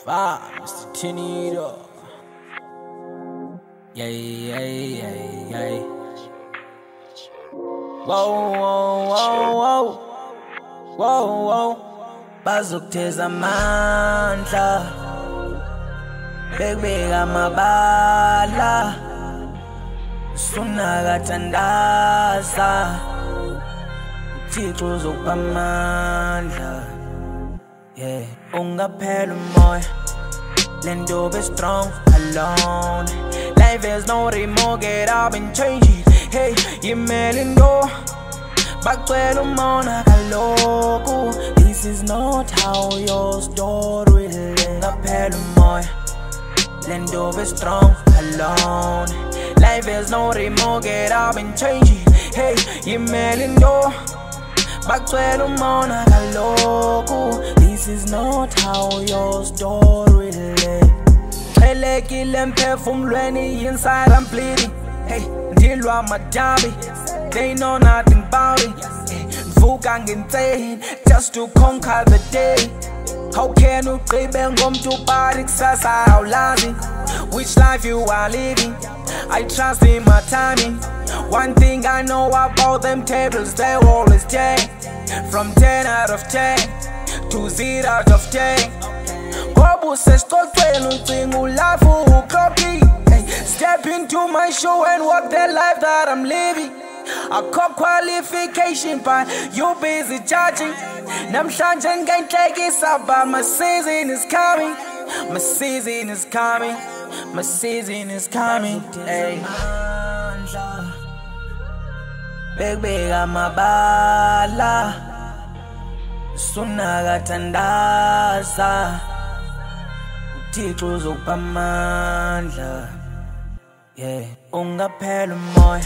Fire, Mr. Tinito. Yeah. Whoa. Bazokuteza amandla, bekubeka amabala, sunakathandaza, uThixo uzokupha amandla. Yeah, ungaphela umoya, lento be strong alone. Life is no remote, get up and change it. Hey, yimele ndo bagcwele umona kaloku. This is not how your story will end. Ungaphela umoya, lento be strong alone. Life is no remote, get up and change it. Hey, yimele ndo bagcwele umona kaloku. This is not how your story will end. Chelekile mphefumulweni, inside I'm bleeding. Hey, ndilwa madabi, they know nothing about it. Mvuka ngentseni just to conquer the day. How can ugqibe ngomntu bari kusasa awulazi? Which life you are living? I trust in my timing. One thing I know about them tables, they always turn. From 10 out of 10 to 0 out of 10. Step into my show and walk the life that I'm living. I cop qualification, but you busy judging. Namhlanje ngiyihlekisa, but my season is coming. My season is coming. My season is coming. Hey. Bekubeka amabala, sunakathandaza, uThixo uzokupha amandla. Yeah, ungaphela umoya,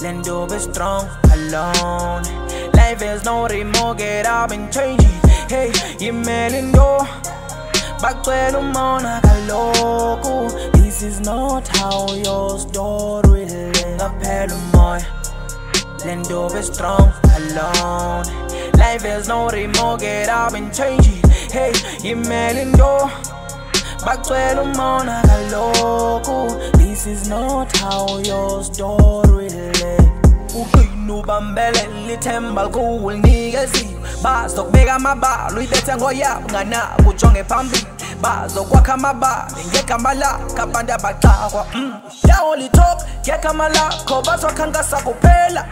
lento be strong alone. Life is no remote, get up and change it. Hey, yimele ndo bagcwele umona kaloku. This is not how your story will end. Ungaphela umoya, lento be strong alone. Life is no remote, get up and change it. Hey, yimele ndo bagcwele umona kaloku. This is not how your story will end. Uqina ubambele lithemba kuwe nikezile. Bazokubeka amabala uyibethe ngoyabo nganabo ujonge phambili. Bazokwakha amabala ngegama lakho abantu abaxakwa. Yawo litop ngegama lakho bazokhankasa kuphela.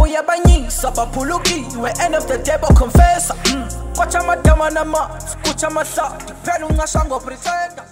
Uyabanyisa baphulukiwe, end of the day boconfessa. Kwacha amadama namanzi, kucha amahlathi, phela unqasha ngopretenda.